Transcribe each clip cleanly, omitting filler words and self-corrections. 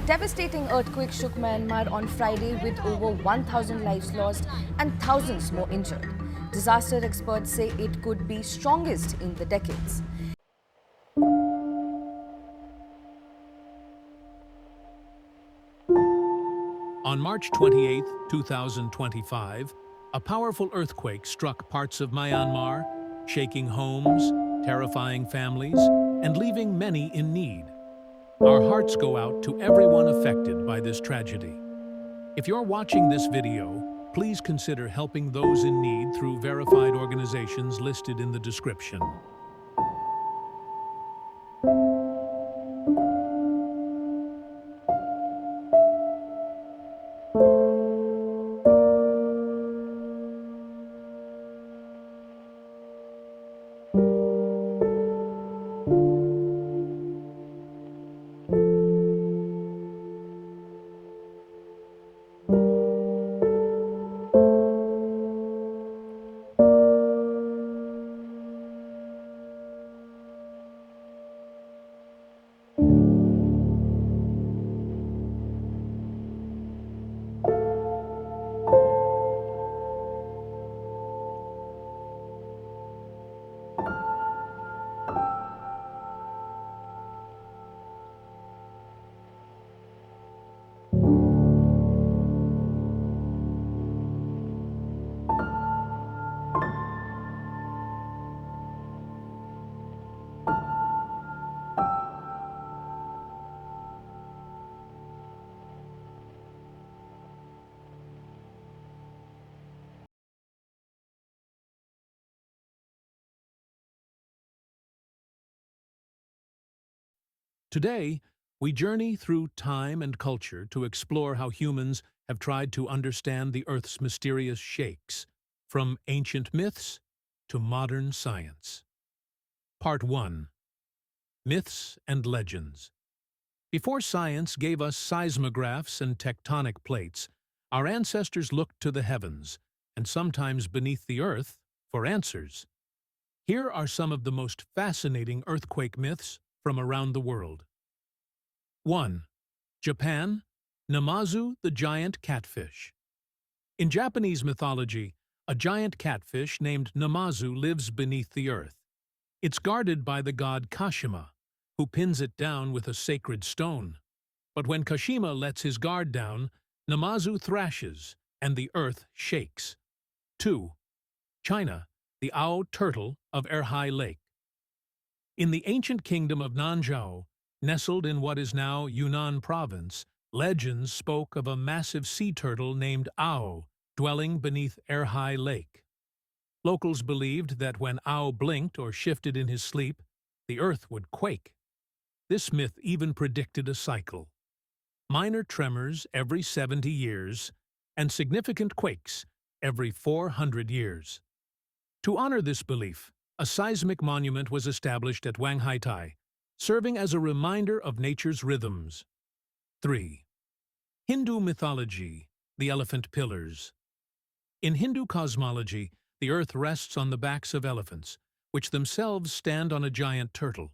devastating earthquake shook Myanmar on Friday with over 1,000 lives lost and thousands more injured. Disaster experts say it could be strongest in the decades. On March 28, 2025, a powerful earthquake struck parts of Myanmar, shaking homes, terrifying families, and leaving many in need. Our hearts go out to everyone affected by this tragedy. If you're watching this video, please consider helping those in need through verified organizations listed in the description. Today, we journey through time and culture to explore how humans have tried to understand the Earth's mysterious shakes, from ancient myths to modern science. Part 1. Myths and Legends. Before science gave us seismographs and tectonic plates, our ancestors looked to the heavens, and sometimes beneath the Earth, for answers. Here are some of the most fascinating earthquake myths from around the world. 1. Japan, Namazu the giant catfish. In Japanese mythology, a giant catfish named Namazu lives beneath the earth. It's guarded by the god Kashima, who pins it down with a sacred stone. But when Kashima lets his guard down, Namazu thrashes and the earth shakes. 2. China, the Ao turtle of Erhai Lake. In the ancient kingdom of Nanzhao, nestled in what is now Yunnan province, legends spoke of a massive sea turtle named Ao dwelling beneath Erhai Lake. Locals believed that when Ao blinked or shifted in his sleep, the earth would quake. This myth even predicted a cycle: minor tremors every 70 years and significant quakes every 400 years. To honor this belief, a seismic monument was established at Wanghaitai, serving as a reminder of nature's rhythms. 3. Hindu mythology, the elephant pillars. In Hindu cosmology, the earth rests on the backs of elephants, which themselves stand on a giant turtle.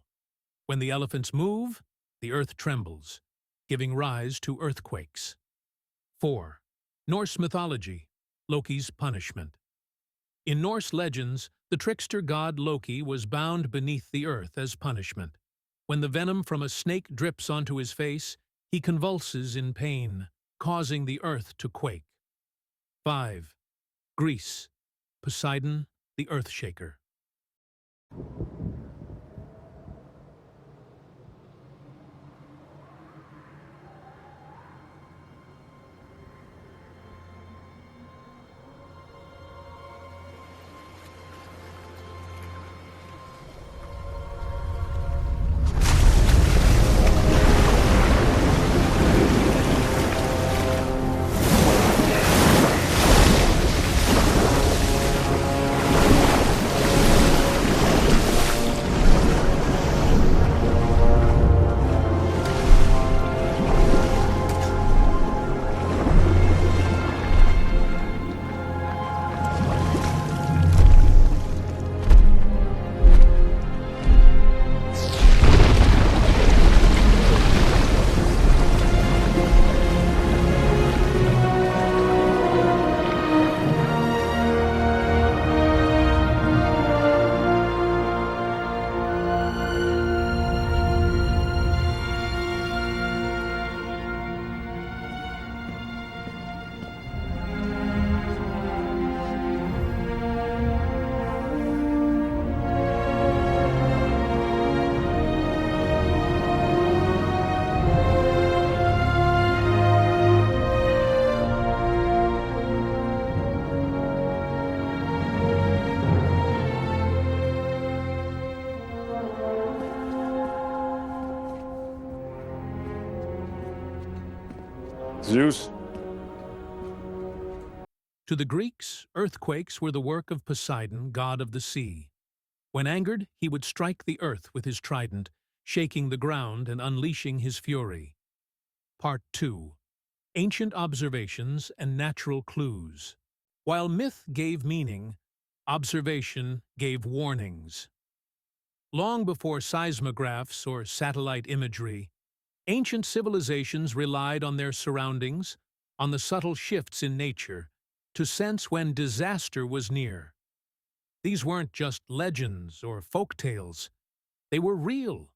When the elephants move, the earth trembles, giving rise to earthquakes. 4. Norse mythology, Loki's punishment. In Norse legends, the trickster god Loki was bound beneath the earth as punishment. When the venom from a snake drips onto his face, he convulses in pain, causing the earth to quake. 5. Greece, Poseidon, the earthshaker. Zeus. To the Greeks, earthquakes were the work of Poseidon, god of the sea. When angered, he would strike the earth with his trident, shaking the ground and unleashing his fury. Part 2. Ancient Observations and Natural Clues. While myth gave meaning, observation gave warnings. Long before seismographs or satellite imagery, ancient civilizations relied on their surroundings, on the subtle shifts in nature, to sense when disaster was near. These weren't just legends or folk tales. They were real,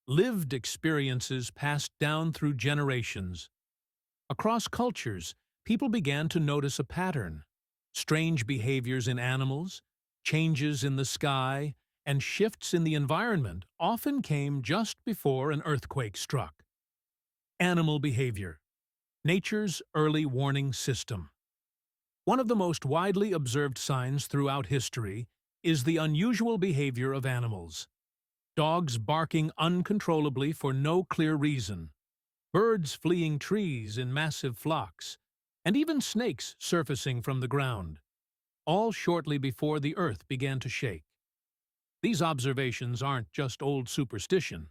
lived experiences passed down through generations. Across cultures, people began to notice a pattern: strange behaviors in animals, changes in the sky, and shifts in the environment often came just before an earthquake struck. Animal behavior, nature's early warning system. One of the most widely observed signs throughout history is the unusual behavior of animals. Dogs barking uncontrollably for no clear reason, birds fleeing trees in massive flocks, and even snakes surfacing from the ground, all shortly before the earth began to shake. These observations aren't just old superstition.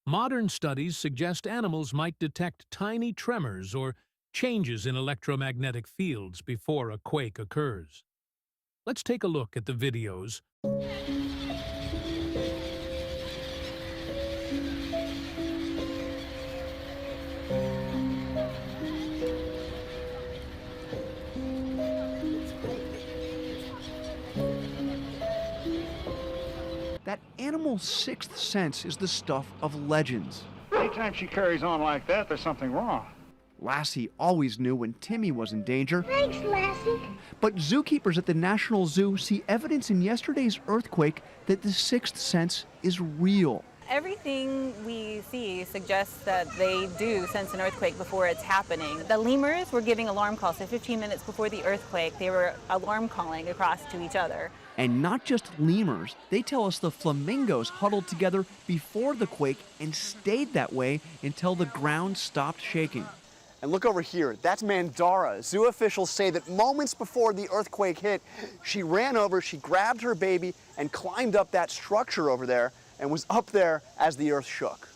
Modern studies suggest animals might detect tiny tremors or changes in electromagnetic fields before a quake occurs. Let's take a look at the videos. That animal's sixth sense is the stuff of legends. Anytime she carries on like that, there's something wrong. Lassie always knew when Timmy was in danger. Thanks, Lassie. But zookeepers at the National Zoo see evidence in yesterday's earthquake that the sixth sense is real. Everything we see suggests that they do sense an earthquake before it's happening. The lemurs were giving alarm calls, so 15 minutes before the earthquake, they were alarm calling across to each other. And not just lemurs, they tell us the flamingos huddled together before the quake and stayed that way until the ground stopped shaking. And look over here, that's Mandara. Zoo officials say that moments before the earthquake hit, she ran over, she grabbed her baby and climbed up that structure over there and was up there as the earth shook.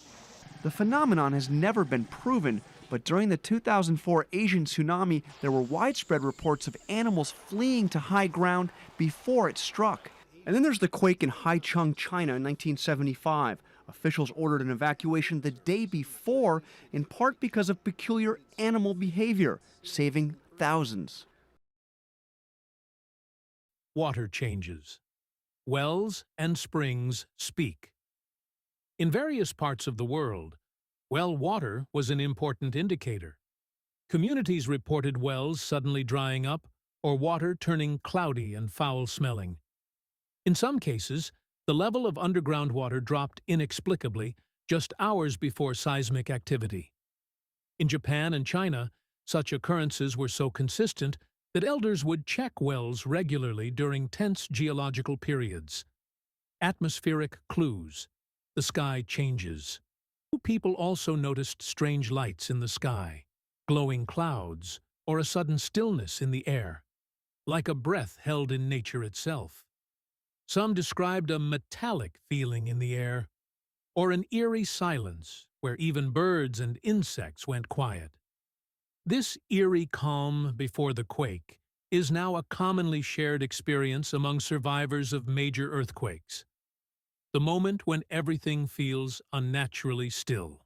The phenomenon has never been proven, but during the 2004 Asian tsunami, there were widespread reports of animals fleeing to high ground before it struck. And then there's the quake in Haicheng, China in 1975. Officials ordered an evacuation the day before, in part because of peculiar animal behavior, saving thousands. Water changes. Wells and springs speak. In various parts of the world, well water was an important indicator. Communities reported wells suddenly drying up or water turning cloudy and foul-smelling. In some cases, the level of underground water dropped inexplicably just hours before seismic activity. In Japan and China, such occurrences were so consistent that elders would check wells regularly during tense geological periods. Atmospheric clues. The sky changes. People also noticed strange lights in the sky, glowing clouds, or a sudden stillness in the air, like a breath held in nature itself. Some described a metallic feeling in the air, or an eerie silence where even birds and insects went quiet. This eerie calm before the quake is now a commonly shared experience among survivors of major earthquakes. The moment when everything feels unnaturally still.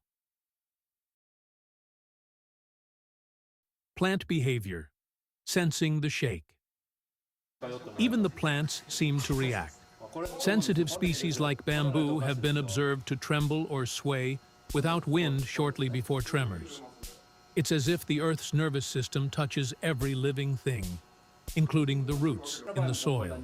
Plant behavior. Sensing the shake. Even the plants seem to react. Sensitive species like bamboo have been observed to tremble or sway without wind shortly before tremors. It's as if the Earth's nervous system touches every living thing, including the roots in the soil.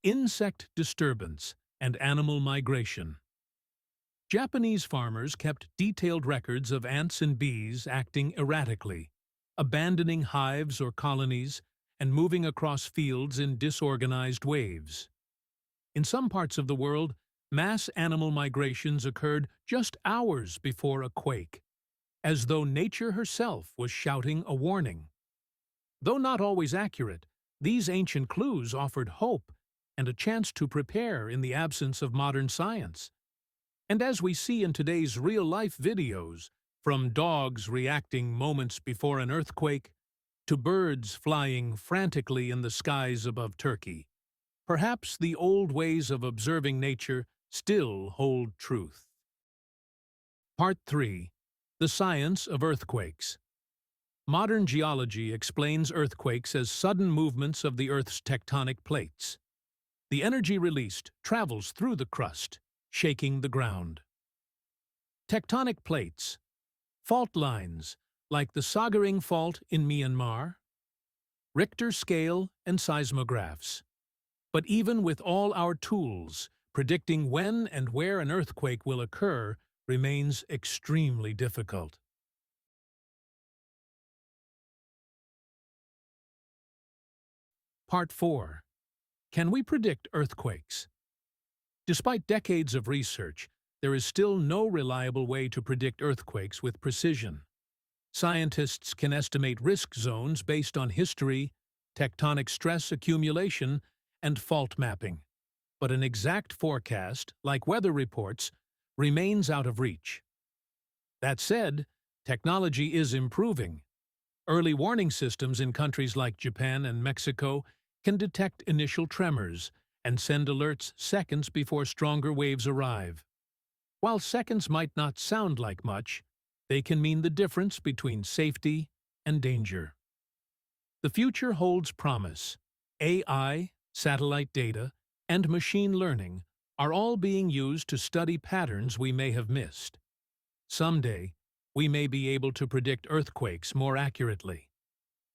Insect disturbance and animal migration. Japanese farmers kept detailed records of ants and bees acting erratically, abandoning hives or colonies and moving across fields in disorganized waves. In some parts of the world, mass animal migrations occurred just hours before a quake, as though nature herself was shouting a warning. Though not always accurate, these ancient clues offered hope and a chance to prepare in the absence of modern science. And as we see in today's real-life videos, from dogs reacting moments before an earthquake to birds flying frantically in the skies above Turkey, perhaps the old ways of observing nature still hold truth. Part 3. The Science of Earthquakes. Modern geology explains earthquakes as sudden movements of the Earth's tectonic plates. The energy released travels through the crust, shaking the ground. Tectonic plates. Fault lines, like the Sagaing fault in Myanmar. Richter scale and seismographs. But even with all our tools, predicting when and where an earthquake will occur remains extremely difficult. Part 4. Can we predict earthquakes? Despite decades of research, there is still no reliable way to predict earthquakes with precision. Scientists can estimate risk zones based on history, tectonic stress accumulation, and fault mapping. But an exact forecast, like weather reports, remains out of reach. That said, technology is improving. Early warning systems in countries like Japan and Mexico can detect initial tremors and send alerts seconds before stronger waves arrive. While seconds might not sound like much, they can mean the difference between safety and danger. The future holds promise. AI, satellite data, and machine learning are all being used to study patterns we may have missed. Someday, we may be able to predict earthquakes more accurately.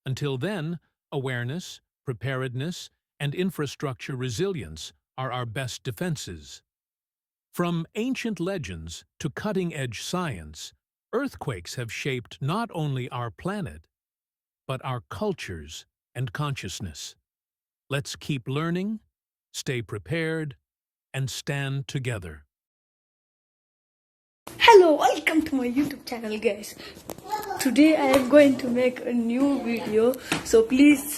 Until then, awareness, preparedness, and infrastructure resilience are our best defenses. From ancient legends to cutting-edge science, earthquakes have shaped not only our planet, but our cultures and consciousness. Let's keep learning, stay prepared, and stand together. Hello, welcome to my YouTube channel, guys. Today I am going to make a new video, so please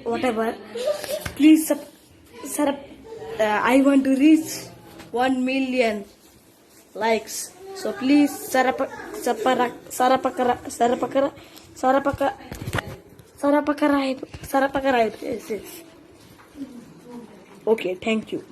whatever. Please I want to reach 1 million likes. So please Okay, thank you.